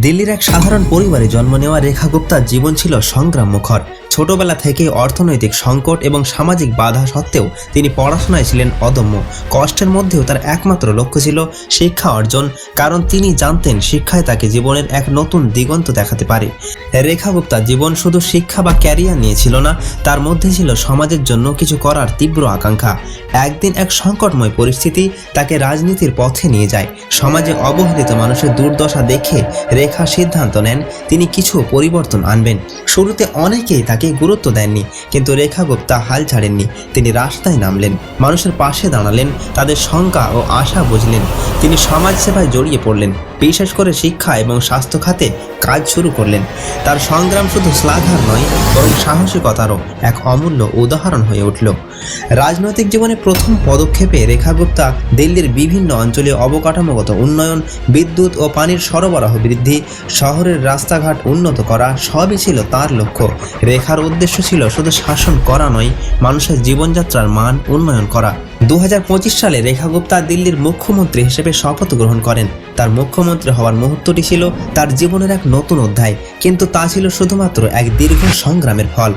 দিল্লির এক সাধারণ পরিবারে জন্ম নেওয়া রেখা গুপ্তার জীবন ছিল সংগ্রাম মুখর। ছোটবেলা থেকে অর্থনৈতিক সংকট এবং সামাজিক বাধা সত্ত্বেও তিনি পড়াশোনায় ছিলেন অদম্য। কষ্টের মধ্যেও তার একমাত্র লক্ষ্য ছিল শিক্ষা অর্জন, কারণ তিনি জানতেন শিক্ষায় তাকে জীবনের এক নতুন দিগন্ত দেখাতে পারে। রেখা গুপ্তার জীবন শুধু শিক্ষা বা ক্যারিয়ার নিয়ে ছিল না, তার মধ্যে ছিল সমাজের জন্য কিছু করার তীব্র আকাঙ্ক্ষা। একদিন এক সংকটময় পরিস্থিতি তাকে রাজনীতির পথে নিয়ে যায়। সমাজে অবহেলিত মানুষের দুর্দশা দেখে রেখা সিদ্ধান্ত নেন তিনি কিছু পরিবর্তন আনবেন। শুরুতে অনেকেই তাকে গুরুত্ব দেননি, কিন্তু রেখা গুপ্তা হাল ছাড়েননি। তিনি রাস্তায় নামলেন, মানুষের পাশে দাঁড়ালেন, তাদের শঙ্কা ও আশা বুঝলেন। তিনি সমাজ সেবায় জড়িয়ে পড়লেন, বিশেষ করে শিক্ষা এবং স্বাস্থ্য খাতে কাজ শুরু করলেন। তার সংগ্রাম শুধু শ্লাঘার নয়, বরং সাহসিকতারও এক অমূল্য উদাহরণ হয়ে উঠল। রাজনৈতিক জীবনে প্রথম পদক্ষেপে রেখা গুপ্তা দিল্লির বিভিন্ন অঞ্চলে অবকাঠামোগত উন্নয়ন, বিদ্যুৎ ও পানির সরবরাহ বৃদ্ধি, শহরের রাস্তাঘাট উন্নত করা সবই ছিল তার লক্ষ্য। রেখার উদ্দেশ্য ছিল শুধু শাসন করা নয়, মানুষের জীবনযাত্রার মান উন্নয়ন করা। 2025 সালে রেখা গুপ্তা দিল্লির মুখ্যমন্ত্রী হিসেবে শপথ গ্রহণ করেন। তার মুখ্যমন্ত্রী হওয়ার মুহূর্তটি ছিল তার জীবনের এক নতুন অধ্যায়, কিন্তু তা ছিল শুধুমাত্র এক দীর্ঘ সংগ্রামের ফল।